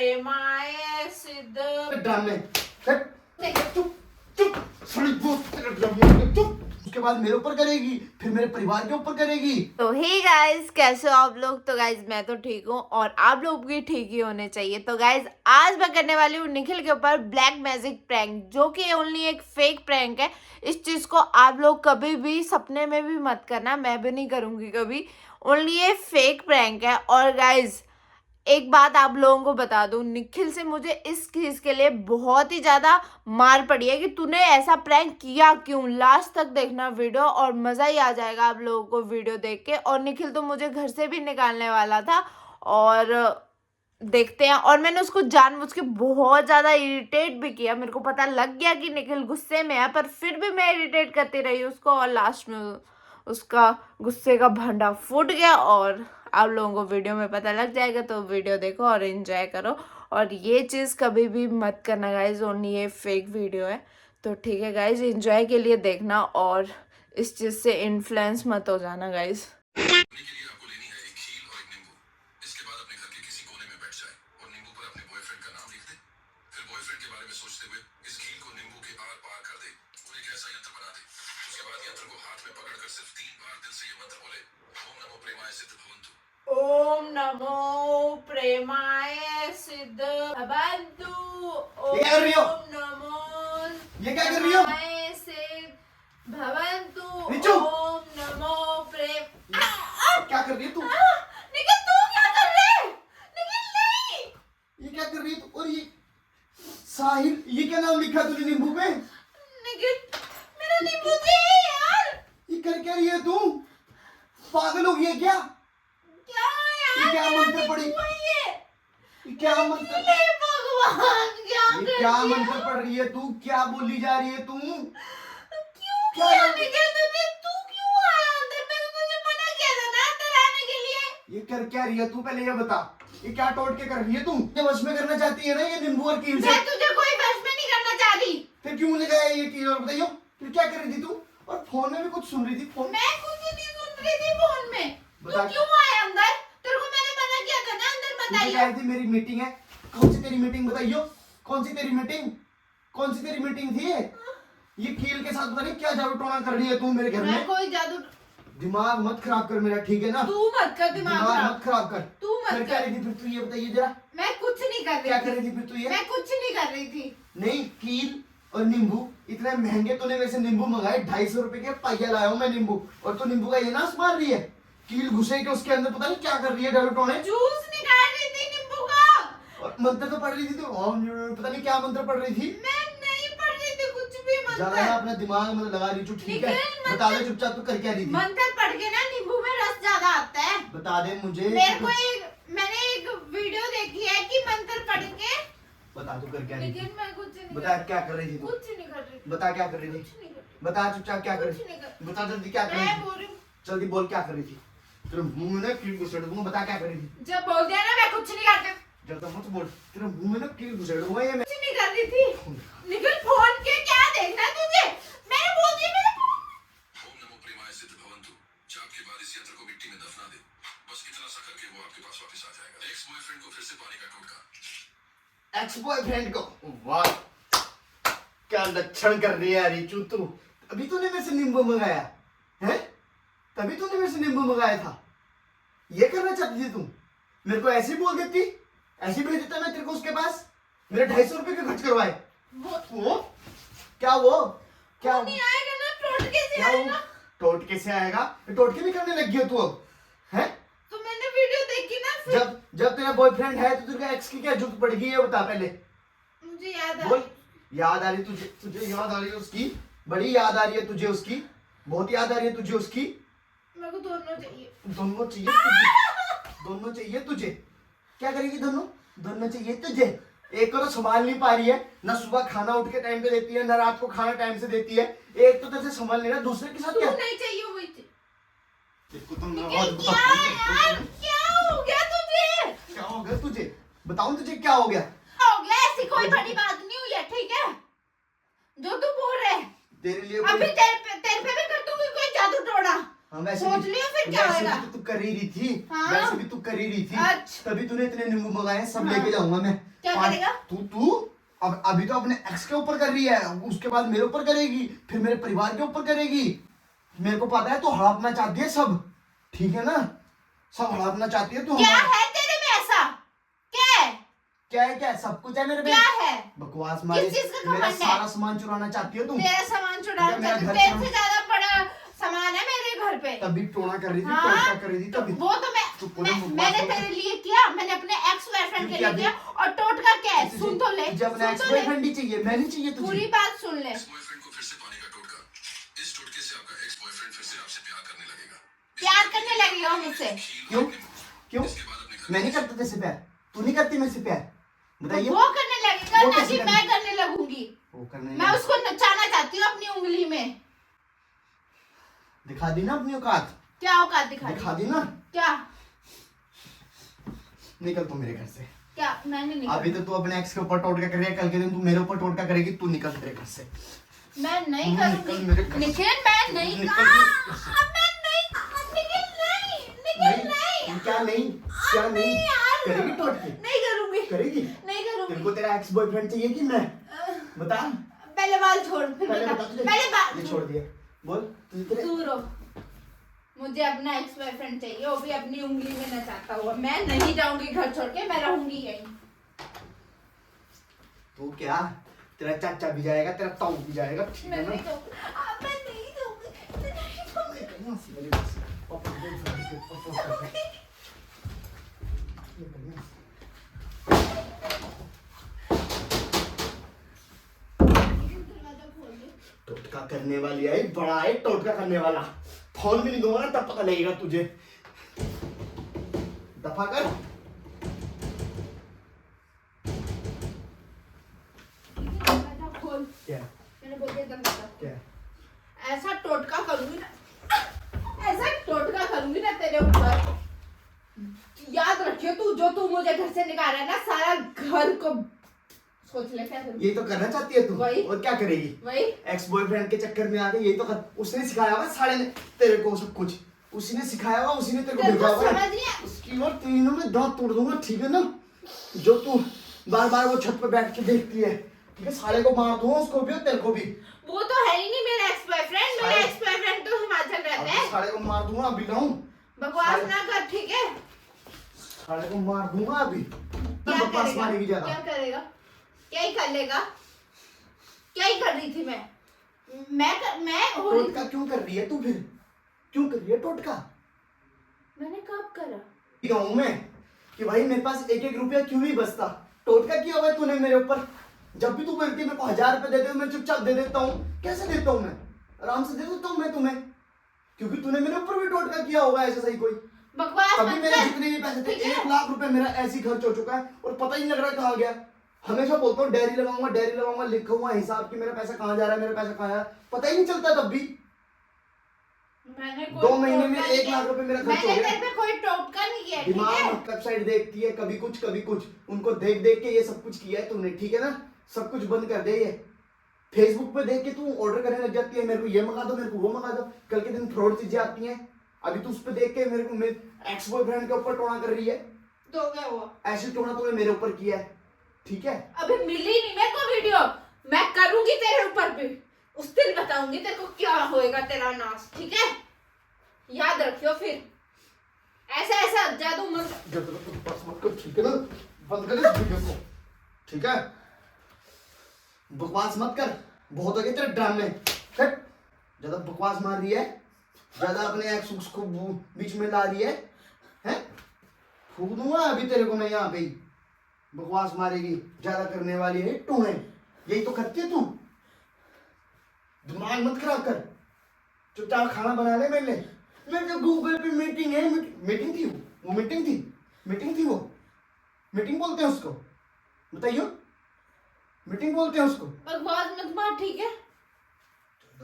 प्रेमाय सिद्ध ड्रामे चुप चुप चुप। उसके बाद मेरे ऊपर करेगी, फिर मेरे परिवार के ऊपर करेगी। तो हे गाइस, कैसे हो आप लोग? तो गाइस मैं तो ठीक हूँ और आप लोग भी ठीक ही होने चाहिए। तो गाइस आज मैं करने वाली हूँ निखिल के ऊपर ब्लैक मैजिक प्रैंक, जो कि ओनली एक फेक प्रैंक है। इस चीज को आप लोग कभी भी सपने में भी मत करना, मैं भी नहीं करूंगी कभी। ओनली ये फेक प्रैंक है। और गाइस एक बात आप लोगों को बता दूं, निखिल से मुझे इस चीज के लिए बहुत ही ज्यादा मार पड़ी है कि तूने ऐसा प्रैंक किया क्यों। लास्ट तक देखना वीडियो और मजा ही आ जाएगा आप लोगों को वीडियो देख के। और निखिल तो मुझे घर से भी निकालने वाला था और देखते हैं। और मैंने उसको जानबूझ के बहुत ज्यादा इरिटेट भी किया। मेरे को पता लग गया कि निखिल गुस्से में है, पर फिर भी मैं इरिटेट करती रही उसको और लास्ट में उसका गुस्से का भंडा फूट गया। और आप लोगों को वीडियो में पता लग जाएगा, तो वीडियो देखो और एंजॉय करो। और ये चीज़ कभी भी मत करना गाइज, ओनली ये फेक वीडियो है। तो ठीक है गाइज, एंजॉय के लिए देखना और इस चीज़ से इन्फ्लुएंस मत हो जाना गाइज। ओम नमो प्रेमाय सिद्ध भवन्तु। ये क्या कर रही हो? ओम नमो ये क्या कर रही हो? प्रेमाय सिद्ध भवन्तु। नीचू। ओम नमो प्रेम क्या कर रही है तू? निखिल तू क्या कर रहे है? निखिल नहीं, ये क्या कर रही है तू? और ये साहिल, ये क्या नाम लिखा तूने नींबू पे? निखिल मेरा नींबू जी है यार। ये कर क्या रही है तू? पागल हो गई है क्या? क्या यार, ये क्या मेरा मंत्र नींबू पड़ी? है ये। ये क्या मंत्र? हे भगवान, क्या ये कर क्या दिया? मंत्र पढ़ रही है तू? क्या बोली जा रही है तू? क्यों क्या किया है? निखिल तूने? तू क्यों आया अंदर? मैंने तुझे मना किया था ना अंदर आने के लिए। ये कर क्या रही है तू? पहले ये बता, ये क्या टोट के कर रही है तू? ये वश में करना चाहती है ना ये नींबू और कील से? मैं तुझे कोई वश में नहीं करना चाह रही। फिर क्यों लगाया ये कील? और बताइयो फिर क्या कर रही थी तू? और फोन में भी कुछ सुन रही थी? फोन मैं कुछ नहीं सुन रही थी फोन में। तू बता। क्यों आया अंदर? तेरे को मैंने मना किया था ना अंदर मत तुझे आइयो। कही थी मेरी मीटिंग है। कौन सी तेरी मीटिंग बताइयो? कौन सी तेरी मीटिंग? कौन सी तेरी मीटिंग थी ये कील के साथ पता नहीं क्या जादू टोना कर रही है तू मेरे घर मैं में। कोई जादू। दिमाग मत खराब कर मेरा, ठीक है ना? तू मत कर दिमाग मत खराब कर। तू मत फिर क्या कर। रही थी फिर तू? ये बताइए जरा, मैं कुछ नहीं कर रही क्या थी। कर रही थी फिर तू? ये मैं कुछ नहीं कर रही थी। नहीं, कील और नींबू इतने महंगे तूने मेरे से नींबू मंगाए, 250 रुपए के पाइया लाया हूं मैं नींबू, और तू नींबू का ये नाश मार रही है। कील घुसे के उसके अंदर पता नहीं क्या कर रही है जादू टोने। जूस निकाल रही थी नींबू का। और मंत्र तो पढ़ रही थी तो पता नहीं क्या मंत्र पढ़ रही थी। मैं नहीं पढ़ रही थी कुछ भी ज्यादा मंत्र। ना अपना दिमाग में लगा रही तू, ठीक है? निखिल, बता दे चुपचाप तू कर क्या रही थी? मंत्र पढ़ के ना नींबू में रस ज्यादा आता है। बता दे मुझे। मैंने एक वीडियो देखी है कि मंत्र पढ़ के। बता तू कर क्या रही थी? लेकिन मैं कुछ नहीं बता क्या कर रही थी तू? कुछ नहीं कर रही थी। बता क्या कर रही कुछ थी? नहीं कर रही। बता चुपचाप क्या कर रही कुछ नहीं थी? कर। बता जल्दी क्या कर रही मैं थी? बोल रही हूँ। जल्दी बोल क्या कर रही थी? तेरे मुंह में ना कील घुसेड़ दूंगा। बता क्या कर रही थी? जब बोल दिया ना मैं कुछ नहीं करती। जल्दी मत बोल, तेरे मुंह में ना कील घुसेड़ दूंगा ये मैं। कुछ नहीं कर रही थी। निखिल फोन के क्या देखना है तुझे? मैंने बोल दिया मेरे। ओम नमो प्रेमाय सिद्ध भवन्तु। जाप के बाद इस यंत्र को मिट्टी में दफना दे। बस इतना सा करके वो आपके पास वापस आ जाएगा। एक्स बॉयफ्रेंड को फिर से पानी का टोटका। एक्स बॉयफ्रेंड को? वाह, क्या लक्षण कर रही है रिचू तू। अभी तूने मेरे से नींबू मंगाया है? तभी तूने मेरे से नींबू मंगाया था? ये करना चाहती थी तू? मेरे को ऐसे ही बोल देती, ऐसे ही भेज देता मैं तेरे को उसके पास। मेरे 250 रुपए के खर्च करवाए। वो क्या? वो क्या? वो नहीं आएगा ना, टोटके से क्या वो आएगा। टोटके से आएगा? टोटके भी करने लग गई हो तू अब, है? तो मैंने वीडियो देखी ना फिर। जब तेरा बॉयफ्रेंड है तो तेरे एक्स की क्या जरूरत पड़ गई है बता पहले। मुझे याद आ बोल। याद आ रही तुझे? तुझे याद आ रही है उसकी? बड़ी याद आ रही है तुझे उसकी? बहुत याद आ रही है तुझे उसकी? मेरे को दोनों चाहिए। दोनों चाहिए तुझे? दोनों चाहिए तुझे? क्या करेगी दोनों? दोनों चाहिए तुझे? एक को तो संभाल नहीं पा रही है ना, सुबह खाना उठ के टाइम पे देती है ना रात को खाना टाइम से देती है। एक तो तेरे से संभाल लेना, दूसरे के साथ तू क्या? नहीं चाहिए वही चाहिए। देखो तुम निखिल, क्या यार, क्या हो गया तुझे? क्या हो गया तुझे? बताऊं तुझे क्या हो गया? हो गया, ऐसी कोई बड़ी बात नहीं हुई है, ठीक है? जो तू बोल रहे तेरे लिए अभी तेरे पे भी कर दूंगी कोई जादू टोना। हाँ, वैसे सोच भी- लियो फिर क्या वैसे होएगा। भी तो तू कर ही रही थी। हाँ। वैसे भी तू कर ही रही थी। अच्छा। तभी तूने इतने नींबू मंगाए, सब हाँ। लेके जाऊंगा मैं। क्या 5 करेगा? तू अब अभी तो अपने एक्स के ऊपर कर रही है, उसके बाद मेरे ऊपर करेगी, फिर मेरे परिवार के ऊपर करेगी। मेरे को पता है तू हड़पना चाहती है सब, ठीक है ना? सब हड़पना चाहती है तू। क्या है तेरे में ऐसा? क्या है? क्या है? क्या सब कुछ है मेरे में? क्या है? बकवास मारी। किस चीज का मेरा घमंड है? सारा सामान चुराना चाहती है तुम। तेरा सामान चुराना मेरा चाहती, घर तेरे चुरा- से ज्यादा बड़ा सामान है मेरे घर पे। तभी टोना कर रही थी, हाँ, टोटका कर रही थी तभी। वो तो चुप हो जा, बकवास मैंने मत कर। तेरे लिए किया, मैंने अपने एक्स बॉयफ्रेंड के क्या लिए किया। और टोटका क्या है? सुन तो ले, तुझे अपना सुन एक्स तो ले, बॉयफ्रेंड ही चाहिए, मैं नहीं चाहिए तुझे। पूरी बात सुन ले। एक्स बॉयफ्रेंड को फिर से पाने का टोटका। इस टोटके से आपका एक्स बॉयफ्रेंड फिर से आपसे प्यार करने लगेगा। प्यार करने लगेगा मुझसे। क्यों? क्यों? इसके बाद अपने घर मैं नहीं करता तेरे से प्यार, तू नहीं करती मेरे से प्यार, बताइए। वो करने लगेगा वो ना कैसे कि करने- मैं करने लगूंगी। वो करने मैं उसको नचाना चाहती हूँ अपनी उंगली में। दिखा दी ना अपनी औकात, क्या औकात दिखा दी ना। क्या? निकल तू मेरे घर से। क्या? मैंने नहीं अभी तो तू अपने एक्स के ऊपर टोटका कर रही है, कल के दिन तू मेरे ऊपर टोटका करेगी। तू निकल मेरे घर से। मैं नहीं निकल करूंगी। मेरे घर से। निखिल मैं नहीं निकल कर- मेरे घर से। मैं नहीं निखिल नहीं निखिल नहीं क्या नहीं? क्या नहीं? यार। करेगी टोटके? नहीं करूंगी, करेगी? नहीं तेरे करूंगी। को तेरा एक्स बॉयफ्रेंड चाहिए कि मैं? बता। पहले बाल छोड़ फिर पहले बता। बता तुझे। पहले ये बाल छोड़ दिया। बोल तुझे तेरे दूर हो। मुझे अपना एक्स बॉयफ्रेंड चाहिए, वो भी अपनी उंगली में नचाता हुआ। मैं नहीं जाऊंगी घर छोड़ के, मैं रहूंगी यहीं। तू क्या? तेरा चाचा भी जाएगा, तेरा ताऊ भी जाएगा, ठीक मैं है ना? नहीं दूंगी, मैं नहीं दूंगी, मैं नहीं दूंगी। निकलना सी वाली बस। पापा को बोल सारे के पापा को। निकलना। दरवाजा खोल दे। टोटका करने वाली है, बड़ा है टोटका करने वाला। फोन भी नहीं दूंगा ना तब पता लगेगा तुझे। दफा कर। दरवाजा खोल। क्या? मैंने बोल दिया दरवाजा खोल। क्या? ऐसा टोटका करूंगी ना, ऐसा टोटका करूंगी ना तेरे ऊपर। याद रखियो तू मुझे घर से निकाल रहा है ना, सारा घर को सोच ले क्या करूं। ये तो करना चाहती है तू, वही। और क्या करेगी? वही एक्स बॉयफ्रेंड के चक्कर में आके यही तो उसने सिखाया होगा, साले ने तेरे को सब कुछ। उसी ने सिखाया होगा, उसी ने तेरे को तेरे भेजा को होगा। समझ नहीं है। उसकी और तीनों में दांत तोड़ दूंगा, ठीक है ना? जो तू बार बार वो छत पे बैठ के देखती है, ठीक है? साले को मार दूंगा, उसको भी और तेरे को भी। वो तो है ही नहीं मेरा एक्स बॉयफ्रेंड। मेरा साले- एक्स बॉयफ्रेंड तो हिमाचल रहता अभी है। साले को मार दूंगा, अभी लाऊं? बकवास साले- ना कर, ठीक है? साले को मार दूंगा अभी। क्या तब बकवास करेगा? मारेगी ज्यादा। क्या करेगा? क्या ही कर लेगा? क्या ही कर रही थी मैं हो रही टोटका क्यों कर रही है तू फिर? क्यों कर रही है टोटका? मैंने कब करा? गाँव में कि भाई मेरे पास 1-1 रुपया क्यों नहीं बचता? टोटका किया हुआ है तूने मेरे ऊपर। जब भी तू बोलती है मेरे को 1000 रुपए दे दे, मैं चुपचाप दे देता हूँ। कैसे देता हूँ मैं? आराम से दे देता हूँ मैं तुम्हें, क्योंकि तूने मेरे ऊपर भी टोटका किया होगा ऐसा सही कोई। बकवास अभी मत मेरे कर। जितने भी पैसे थे, ठीक है? 1 लाख रुपए मेरा ऐसे ही खर्च हो चुका है और पता ही नहीं लग रहा कहाँ गया। हमेशा बोलता हूँ डायरी लगाऊंगा, लिखूंगा हिसाब कि मेरा पैसा कहाँ जा रहा है, मेरा पैसा कहाँ जा रहा है, पता ही नहीं चलता तब भी। मैंने कोई 2 महीने में टोटका 1 नहीं लाख रुपए मेरा किया। खर्च हो मैंने गया। तेरे पे कोई टोटका नहीं किया, ठीक दिमाग है? मत वेबसाइट देखती है, कभी कुछ उनको देख देख के ये सब कुछ किया है तूने, ठीक है ना? सब कुछ बंद कर दे। ये फेसबुक पे देख के तू ऑर्डर करने लग जाती है, मेरे को ये मंगा दो, मेरे को वो मंगा दो। कल के दिन फ्रॉड चीजें आती हैं। अभी तू उस पे देख के मेरे को मेरे एक्स बॉयफ्रेंड के ऊपर टोना कर रही है। तो क्या हुआ? ऐसे टोना तूने मेरे ऊपर किया है, ठीक है? अभी मिली नहीं मेरे को वीडियो। मैं करूंगी तेरे ऊपर भी, उस दिन बताऊंगी तेरे को क्या होएगा, तेरा नाश, ठीक है? याद रखियो फिर। ऐसा जादू मत। जब तक तू बस मत कर, ठीक है ना? बंद कर इस वीडियो को, ठीक है? बकवास मत कर, बहुत हो गए तेरे ड्रामे। हट, ज्यादा बकवास मार रही है, ज्यादा अपने एक्स को बीच में ला रही है, हैं? फूक दूंगा अभी तेरे को मैं यहाँ पे ही। बकवास मारेगी, ज्यादा करने वाली है टूने। यही तो करती है तू। दिमाग मत खराब कर, चुपचाप खाना बना ले मेरे लिए। मैं जो गूगल पे मीटिंग है, मीटिंग थी वो मीटिंग थी वो मीटिंग बोलते हैं उसको, बताइयो? मीटिंग बोलते हैं उसको। बकवास मत मार, ठीक है?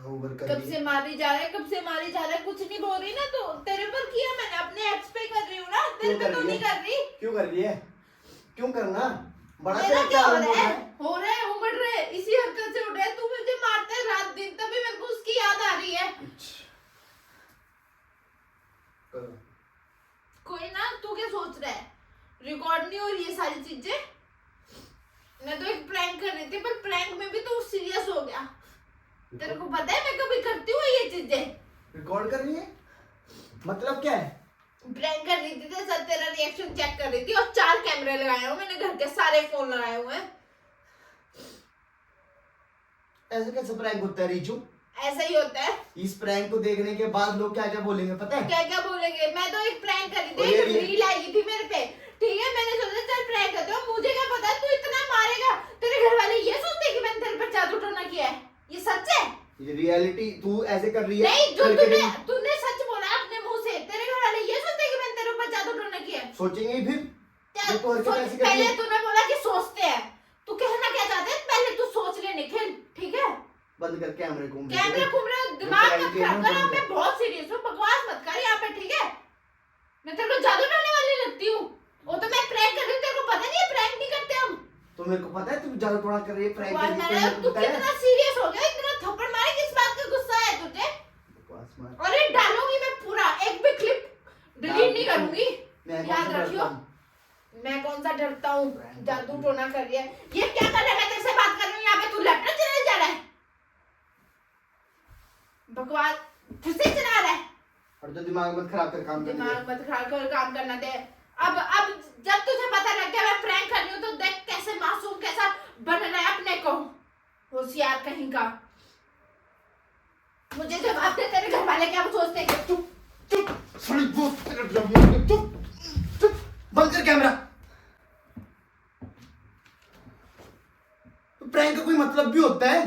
ओवर कर कब रही से है। मारी जा रहा है, कब से मारी जा रहा है, कुछ नहीं बोल रही ना। तो तेरे पर किया मैंने, अपने एक्स पे कर रही हूँ ना, तेरे क्यों पे कर तो रही नहीं है? कर रही। क्यों कर रही है? क्यों करना? बड़ा मेरा तेरा क्या क्या हो रोल रहा है? है? हो रहा है, उमड़ रहे, इसी हरकत से उठ रहे। तू मुझे मारता है रात दिन, तभी मेरे को उसकी याद आ रही है। कोई ना, तू क्या सोच रहा है रिकॉर्ड नहीं हो रही ये सारी चीजें? मैं तो एक प्रैंक कर रही थी, पर प्रैंक में भी तू सीरियस हो गया। तेरे को पता है मैं कभी करती हूँ ये चीजें? रिकॉर्ड कर रही है मतलब क्या है? प्रैंक कर रही थी तो सर तेरा रिएक्शन चेक कर रही थी, और 4 कैमरे लगाए हुए मैंने, घर के सारे फोन लगाए हुए हैं। ऐसे कैसे प्रैंक होता है रिचू? ऐसा ही होता है। इस प्रैंक को देखने के बाद लोग क्या क्या बोलेंगे पता है? क्या क्या बोलेंगे? मैं तो एक प्रैंक करी और थी, ये एक भी- रील आई थी मेरे पे, ठीक है? मैंने सोचा चल प्रैंक करते हो, मुझे क्या पता तू इतना मारेगा। तेरे घर वाले ये सोचते कि मैंने तेरे पर जादू टोना किया है? ये सच है? ये रियलिटी तू ऐसे कर रही है। नहीं, जो करके तूने नहीं- तूने सच बोला अपने मुंह से। तेरे घर वाले ये सोचते कि मैंने तेरे ऊपर जादू टोना किया है? सोचेंगे ही फिर। क्या ये तो हरकत सोच- ऐसी कर रही पहले है। तूने बोला कि सोचते हैं, तू कहना क्या चाहते हैं? पहले तू सोच ले निखिल, ठीक है? बंद कर कैमरे को। कैमरा घूम रहा है, दिमाग prank मत है ना, खराब कर। बंद मैं कर। बहुत सीरियस हूँ, बकवास मत कर यहाँ पे, ठीक है? मैं तेरे को जादू टोने वाली लगती हूँ? वो तो मैं प्रैंक कर रही हूँ, तेरे को पता नहीं है प्रैंक नहीं करते हम। तो मेरे को पता है तू जादू टोना कर रही है, प्रैंक बकवास कर मार रही रहा है, है। तू कितना सीरियस हो गया? इतना थप्पड़ मारे, किस बात का गुस्सा है तुझे? बकवास मार। अरे डालूंगी मैं पूरा, एक भी क्लिप डिलीट नहीं करूंगी, मैं कौन याद सा रखियो। डरता हूँ? मैं कौन सा डरता हूँ? जादू टोना कर रही है। ये क्या कर रहा है? मैं तेरे से बात कर रही हूँ यहाँ पे, तू लैपटॉप चलाने जा रहा है? बकवास फिर से चला रहा है। और तो दिमाग मत खराब कर, काम कर। दिमाग मत खराब कर, काम करना दे। अब जब तुझे पता लग गया मैं प्रैंक कर रही हूँ, तो देख कैसे मासूम कैसा बन रहा है अपने को, होशियार कहीं का। मुझे जवाब दे, तेरे घर वाले क्या सोचते हैं? चुप चुप साली दोस्त तेरा जब चुप चुप बंद कर कैमरा। प्रैंक का कोई मतलब भी होता है?